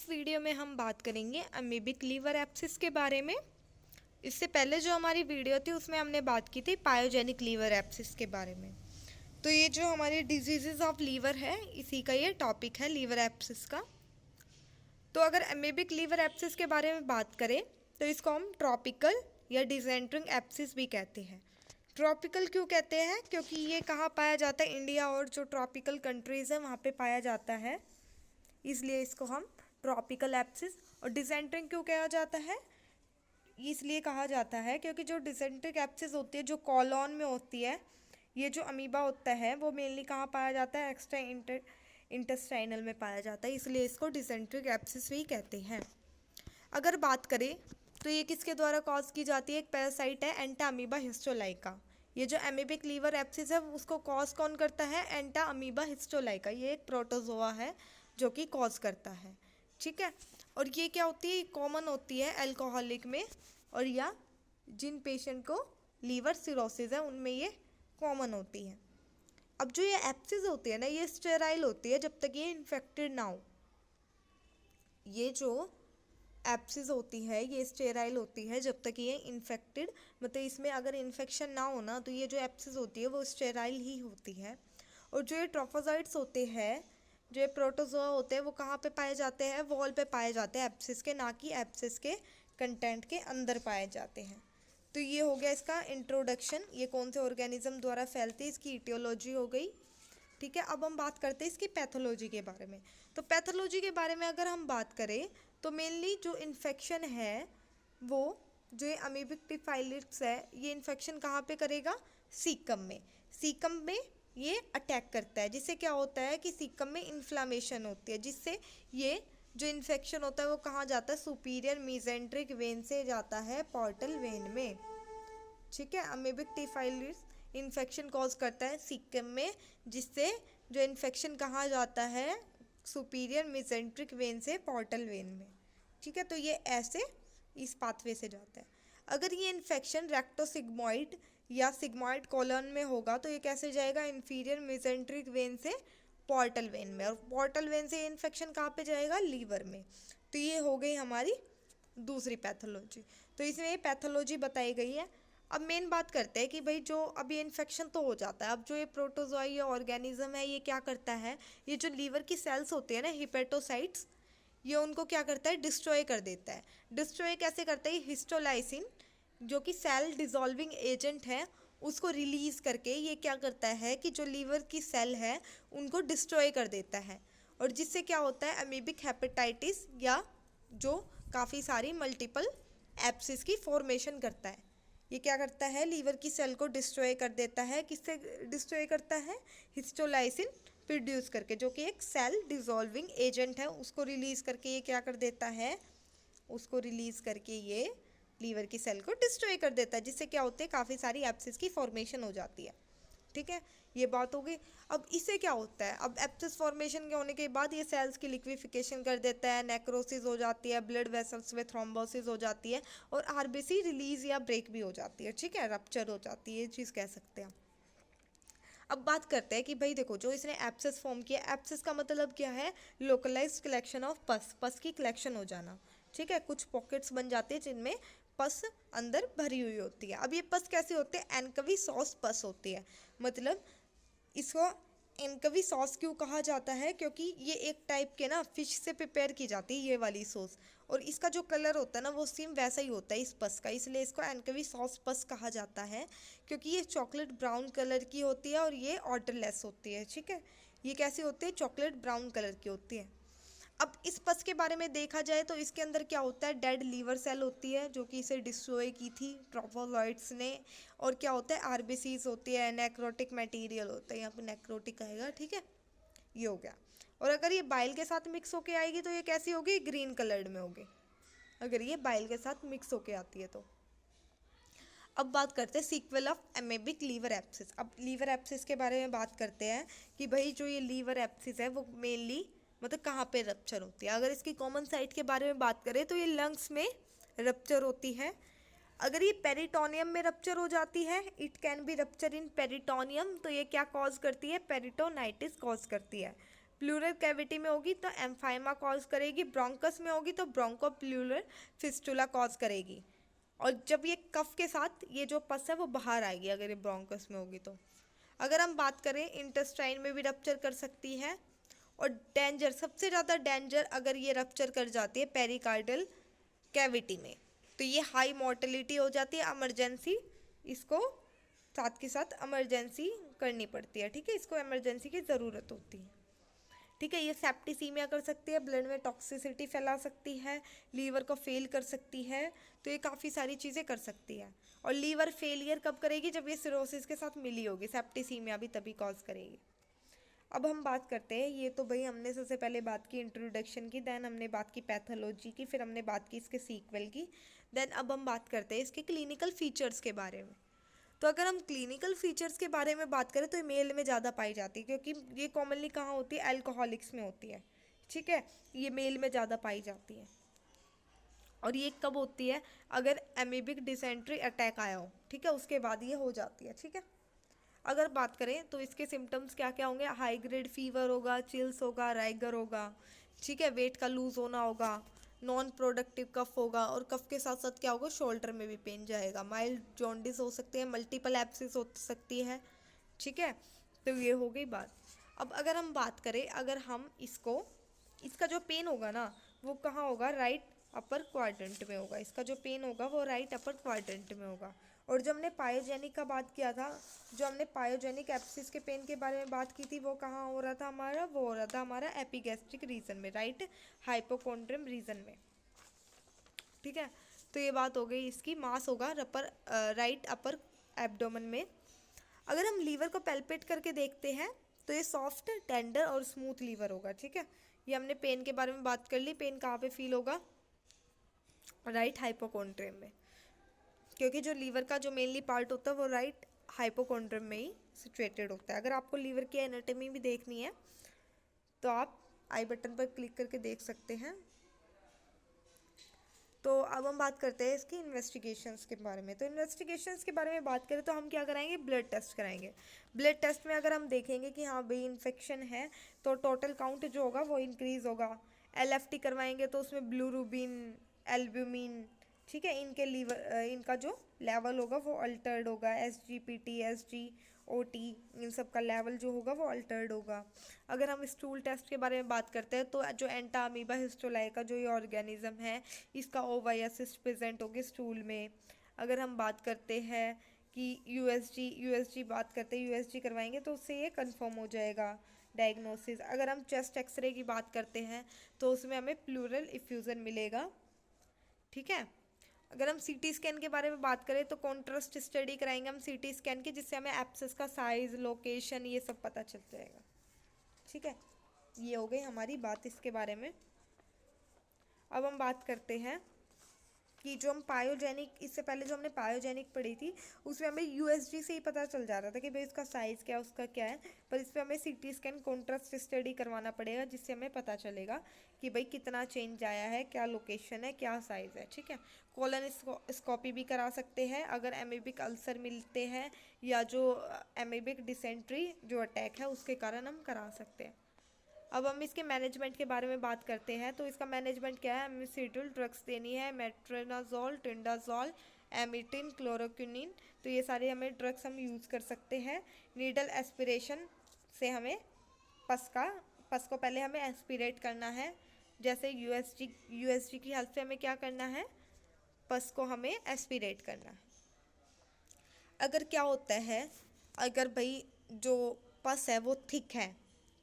इस वीडियो में हम बात करेंगे अमीबिक लीवर एब्सिस के बारे में। इससे पहले जो हमारी वीडियो थी उसमें हमने बात की थी पायोजेनिक लीवर एब्सिस के बारे में। तो ये जो हमारी डिजीजेस ऑफ लीवर है इसी का ये टॉपिक है लीवर एब्सिस का। तो अगर अमीबिक लीवर एब्सिस के बारे में बात करें तो इसको हम ट्रॉपिकल या डिसेंट्रिंग एब्सिस भी कहते हैं। ट्रॉपिकल क्यों कहते हैं? क्योंकि ये कहाँ पाया जाता है, इंडिया और जो ट्रॉपिकल कंट्रीज़ हैं वहाँ पे पाया जाता है, इसलिए इसको हम ट्रॉपिकल एब्सिस। और डिसेंट्रिंग क्यों कहा जाता है? इसलिए कहा जाता है क्योंकि जो डिसेंट्रिक एब्सिस होती है जो कॉलॉन में होती है, ये जो अमीबा होता है वो मेनली कहाँ पाया जाता है? एक्स्ट्रा इंटेस्टाइनल में पाया जाता है, इसलिए इसको डिसेंट्रिक एब्सिस भी कहते हैं। अगर बात करें तो ये किसके द्वारा कॉज की जाती है? एक पैरासाइट है एंटा अमीबा हिस्टोलाइका। ये जो अमीबिक लीवर एब्सिस है उसको कॉज कौन करता है? एंटा अमीबा हिस्टोलाइका। ये एक प्रोटोजोआ है जो कि कॉज करता है, ठीक है। और ये क्या होती है? कॉमन होती है अल्कोहलिक में, और या जिन पेशेंट को लीवर सिरोसिस है उनमें ये कॉमन होती है। अब जो ये एब्सिस होती है ना, ये स्टेराइल होती है जब तक ये इन्फेक्टेड ना हो। ये जो एब्सिस होती है ये स्टेराइल होती है जब तक ये इन्फेक्टेड, मतलब इसमें अगर इन्फेक्शन ना हो ना तो ये जो एब्सिस होती है वो स्टेराइल ही होती है। और जो ये ट्रोफोजाइट्स होते हैं, जो ये प्रोटोजोआ होते हैं, वो कहाँ पे पाए जाते हैं? वॉल पे पाए जाते हैं एब्सिस के, ना कि एब्सिस के कंटेंट के अंदर पाए जाते हैं। तो ये हो गया इसका इंट्रोडक्शन, ये कौन से ऑर्गेनिज्म द्वारा फैलती है, इसकी इटियोलॉजी हो गई, ठीक है। अब हम बात करते हैं इसकी पैथोलॉजी के बारे में। तो पैथोलॉजी के बारे में अगर हम बात करें तो मेनली जो इन्फेक्शन है वो जो ये अमीबिक टिफाइलिट्स है, ये इन्फेक्शन कहाँ पे करेगा? सीकम में। सीकम में ये अटैक करता है, जिससे क्या होता है कि सीकम में इन्फ्लामेशन होती है, जिससे ये जो इन्फेक्शन होता है वो कहाँ जाता है? सुपीरियर मीजेंट्रिक वेन से जाता है पोर्टल वेन में, ठीक है। अमीबिक टिफाइलिट्स इन्फेक्शन कॉज करता है सीकम में, जिससे जो इन्फेक्शन कहाँ जाता है? सुपीरियर मीजेंट्रिक वेन से पोर्टल वेन में, ठीक है। तो ये ऐसे इस पाथवे से जाता है। अगर ये इन्फेक्शन रेक्टोसिग्मॉइड या सिग्मॉइड कॉलन में होगा तो ये कैसे जाएगा? इन्फीरियर मीजेंट्रिक वेन से पोर्टल वेन में, और पोर्टल वेन से इन्फेक्शन कहाँ पे जाएगा? लीवर में। तो ये हो गई हमारी दूसरी पैथोलॉजी। तो इसमें ये पैथोलॉजी बताई गई है। अब मेन बात करते हैं कि भाई जो अब ये इन्फेक्शन तो हो जाता है, अब जो ये प्रोटोजोआ या ऑर्गेनिज्म है ये क्या करता है? ये जो लीवर की सेल्स होते हैं ना, हिपेटोसाइट्स, ये उनको क्या करता है? डिस्ट्रॉय कर देता है। डिस्ट्रॉय कैसे करता है? हिस्टोलाइसिन जो कि सेल डिसॉल्विंग एजेंट है उसको रिलीज़ करके ये क्या करता है कि जो लीवर की सेल है उनको डिस्ट्रॉय कर देता है, और जिससे क्या होता है? अमीबिक हेपेटाइटिस या जो काफ़ी सारी मल्टीपल एब्सिस की फॉर्मेशन करता है। ये क्या करता है? लीवर की सेल को डिस्ट्रॉय कर देता है। किससे डिस्ट्रॉय करता है? हिस्टोलाइसिन प्रोड्यूस करके, जो कि एक सेल डिसॉल्विंग एजेंट है, उसको रिलीज़ करके ये क्या कर देता है? उसको रिलीज़ करके ये लीवर की सेल को डिस्ट्रॉय कर देता है, जिससे क्या होते हैं? काफ़ी सारी एब्सिस की फॉर्मेशन हो जाती है, ठीक है। ये बात हो गई। अब इससे क्या होता है? अब एब्सिस फॉर्मेशन के होने के बाद ये सेल्स की लिक्विफिकेशन कर देता है, नेक्रोसिस हो जाती है, ब्लड वेसल्स में थ्रोम्बोसिस हो जाती है, और आरबीसी रिलीज या ब्रेक भी हो जाती है, ठीक है, रप्चर हो जाती है, ये चीज़ कह सकते हैं। अब बात करते हैं कि भाई देखो, जो इसने एब्सिस फॉर्म किया, एब्सिस का मतलब क्या है? लोकलाइज्ड कलेक्शन ऑफ पस, पस की कलेक्शन हो जाना, ठीक है। कुछ पॉकेट्स बन जाते हैं जिनमें पस अंदर भरी हुई होती है। अब ये पस कैसे होते हैं? एनकवी सॉस पस होती है। मतलब इसको एनकवी सॉस क्यों कहा जाता है? क्योंकि ये एक टाइप के ना फिश से प्रिपेयर की जाती है ये वाली सॉस, और इसका जो कलर होता है ना वो सेम वैसा ही होता है इस पस का, इसलिए इसको एनकवी सॉस पस कहा जाता है, क्योंकि ये चॉकलेट ब्राउन कलर की होती है और ये ऑर्डरलेस होती है, ठीक है। ये कैसी होती है? चॉकलेट ब्राउन कलर की होती है। अब इस पस के बारे में देखा जाए तो इसके अंदर क्या होता है? डेड लीवर सेल होती है जो कि इसे डिस्ट्रॉय की थी ट्रोफोलॉइड्स ने, और क्या होता है? आरबीसीज होती है, नेक्रोटिक मटेरियल होता है, यहाँ पे नेक्रोटिक आएगा, ठीक है। ये हो गया। और अगर ये बाइल के साथ मिक्स होके आएगी तो ये कैसी होगी? ग्रीन कलर्ड में होगी, अगर ये बाइल के साथ मिक्स होके आती है तो। अब बात करते हैं sequel of amoebic liver abscess. अब लीवर एब्सिस के बारे में बात करते हैं कि भाई जो ये लीवर एब्सिस है वो मेनली मतलब कहाँ पे रप्चर होती है। अगर इसकी कॉमन साइट के बारे में बात करें तो ये लंग्स में रप्चर होती है। अगर ये पेरिटोनियम में रप्चर हो जाती है, it can be rupture in peritoneum, तो ये क्या कॉज करती है? पेरिटोनाइटिस कॉज करती है। प्लूरल कैविटी में होगी तो एम्फाइमा कॉज करेगी, ब्रोंकस में होगी तो ब्रोंको प्लूरल फिस्टुला कॉज करेगी। और जब ये कफ के साथ ये जो पस है वो बाहर आएगी अगर ये ब्रोंकस में होगी तो। अगर हम बात करें इंटेस्टाइन में भी रप्चर कर सकती है। और डेंजर, सबसे ज़्यादा डेंजर अगर ये रप्चर कर जाती है पेरिकार्डियल कैविटी में, तो ये हाई मोर्टेलिटी हो जाती है, इमरजेंसी इसको साथ के साथ इमरजेंसी करनी पड़ती है। ठीक है, इसको इमरजेंसी की ज़रूरत होती है। ठीक है, ये सेप्टिसीमिया कर सकती है, ब्लड में टॉक्सिसिटी फैला सकती है, लीवर को फेल कर सकती है, तो ये काफ़ी सारी चीज़ें कर सकती है। और लीवर फेलियर कब करेगी? जब ये सिरोसिस के साथ मिली होगी, सेप्टिसीमिया भी तभी कॉज करेगी। अब हम बात करते हैं, ये तो भाई हमने सबसे पहले बात की इंट्रोडक्शन की, देन हमने बात की पैथोलॉजी की, फिर हमने बात की इसके सीक्वल की, देन अब हम बात करते हैं इसके क्लिनिकल फीचर्स के बारे में। तो अगर हम क्लिनिकल फीचर्स के बारे में बात करें तो ये मेल में ज़्यादा पाई जाती है, क्योंकि ये कॉमनली कहाँ होती है? अल्कोहलिक्स में होती है। ठीक है, ये मेल में ज़्यादा पाई जाती है। और ये कब होती है? अगर एमीबिक डिसेंट्री अटैक आया हो, ठीक है, उसके बाद ये हो जाती है। ठीक है, अगर बात करें तो इसके सिम्टम्स क्या क्या होंगे? हाई ग्रेड फीवर होगा, चिल्स होगा, राइगर होगा, ठीक है, वेट का लूज होना होगा, नॉन प्रोडक्टिव कफ होगा, और कफ के साथ साथ क्या होगा? शोल्डर में भी पेन जाएगा, माइल्ड जॉन्डिस हो सकते हैं, मल्टीपल एब्सिस हो सकती है। ठीक है, तो ये हो गई बात। अब अगर हम बात करें, अगर हम इसका जो पेन होगा ना वो कहाँ होगा? राइट अपर क्वाड्रेंट में होगा। इसका जो पेन होगा वो राइट अपर क्वाड्रेंट में होगा। और जो हमने पायोजेनिक का बात किया था, जो हमने पायोजेनिक एब्सिस के पेन के बारे में बात की थी, वो कहाँ हो रहा था हमारा? वो हो रहा था हमारा एपिगैस्ट्रिक रीजन में, राइट हाइपोकोंड्रियम रीजन में। ठीक है, तो ये बात हो गई इसकी। मास होगा राइट अपर एब्डोमेन में। अगर हम लीवर को पैल्पेट करके देखते हैं तो ये सॉफ्ट, टेंडर और स्मूथ लीवर होगा। ठीक है, ये हमने पेन के बारे में बात कर ली। पेन कहाँ पे फील होगा? राइट हाइपोकोंड्रियम में, क्योंकि जो लीवर का जो मेनली पार्ट होता है वो राइट हाइपोकोंड्रियम में ही सिचुएटेड होता है। अगर आपको लीवर की एनाटॉमी भी देखनी है तो आप आई बटन पर क्लिक करके देख सकते हैं। तो अब हम बात करते हैं इसकी इन्वेस्टिगेशंस के बारे में। तो इन्वेस्टिगेशंस के बारे में बात करें तो हम क्या कराएंगे? ब्लड टेस्ट कराएंगे। ब्लड टेस्ट में अगर हम देखेंगे कि हाँ भाई इन्फेक्शन है तो टोटल काउंट जो होगा वो इंक्रीज़ होगा। एलएफटी करवाएंगे तो उसमें ब्लूरुबिन, एल्ब्यूमिन, ठीक है, इनका जो लेवल होगा वो अल्टर्ड होगा। एसजीपीटी, एसजीओटी, इन सब का लेवल जो होगा वो अल्टर्ड होगा। अगर हम स्टूल टेस्ट के बारे में बात करते हैं तो जो एंटा अमीबा हिस्टोलाई का जो ये ऑर्गेनिज्म है, इसका ओवाइसिस प्रेजेंट होगी स्टूल में। अगर हम बात करते हैं कि यूएसजी बात करते हैं, यूएसजी करवाएंगे तो उससे ये कंफर्म हो जाएगा डायग्नोसिस। अगर हम चेस्ट एक्सरे की बात करते हैं तो उसमें हमें प्लूरल इफ्यूज़न मिलेगा। ठीक है, अगर हम सीटी स्कैन के बारे में बात करें तो कॉन्ट्रास्ट स्टडी कराएंगे हम सीटी स्कैन की, जिससे हमें एब्सेस का साइज, लोकेशन, ये सब पता चल जाएगा। ठीक है, ये हो गई हमारी बात इसके बारे में। अब हम बात करते हैं कि जो हम पायोजेनिक, इससे पहले जो हमने पायोजेनिक पढ़ी थी उसमें हमें यूएसजी से ही पता चल जाता था कि भाई उसका साइज़ क्या है, उसका क्या है, पर इसमें हमें सीटी स्कैन कॉन्ट्रास्ट स्टडी करवाना पड़ेगा, जिससे हमें पता चलेगा कि भाई कितना चेंज आया है, क्या लोकेशन है, क्या साइज़ है। ठीक है, कोलोनोस्कोपी भी करा सकते हैं अगर एमीबिक अल्सर मिलते हैं या जो एमीबिक डिसेंट्री जो अटैक है उसके कारण हम करा सकते हैं। अब हम इसके मैनेजमेंट के बारे में बात करते हैं। तो इसका मैनेजमेंट क्या है? हमें सीड्यूल ड्रग्स देनी है, मेट्रोनाजोल, टिंडाजोल, एमिटिन, क्लोरोक्विनिन, तो ये सारे हमें ड्रग्स हम यूज़ कर सकते हैं। नीडल एस्पिरेशन से हमें पस को पहले हमें एस्पिरेट करना है। जैसे यूएसजी की हेल्प से हमें क्या करना है? पस को हमें एस्पिरेट करना है। अगर क्या होता है, अगर भाई जो पस है वो थिक है,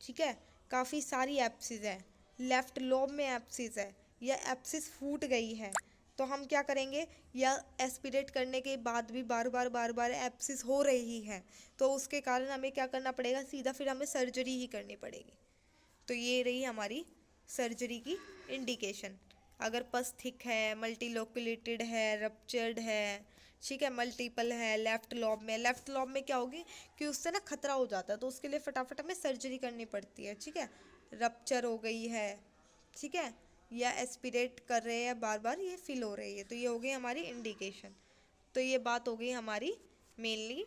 ठीक है, काफ़ी सारी एप्सिस है, लेफ्ट लोब में एप्सिस है या एप्सिस फूट गई है, तो हम क्या करेंगे? या एस्पिरेट करने के बाद भी बार बार एप्सिस हो रही है तो उसके कारण हमें क्या करना पड़ेगा? सीधा फिर हमें सर्जरी ही करनी पड़ेगी। तो ये रही हमारी सर्जरी की इंडिकेशन। अगर पस थिक है, मल्टीलोकुलेटेड है, रप्चर्ड है, ठीक है, मल्टीपल है, लेफ़्ट लॉब में क्या होगी कि उससे ना खतरा हो जाता है, तो उसके लिए फटाफट हमें सर्जरी करनी पड़ती है। ठीक है, रप्चर हो गई है, ठीक है, या एस्पिरेट कर रहे हैं बार बार, ये फिल हो रही है, तो ये हो गई हमारी इंडिकेशन। तो ये बात हो गई हमारी मेनली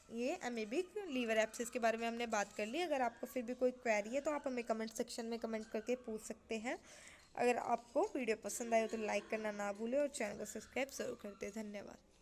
ये अमेबिक लीवर एब्सिस के बारे में हमने बात कर ली। अगर आपको फिर भी कोई क्वेरी है तो आप हमें कमेंट सेक्शन में कमेंट करके पूछ सकते हैं। अगर आपको वीडियो पसंद आए तो लाइक करना ना भूलें और चैनल को सब्सक्राइब ज़रूर कर दें। धन्यवाद।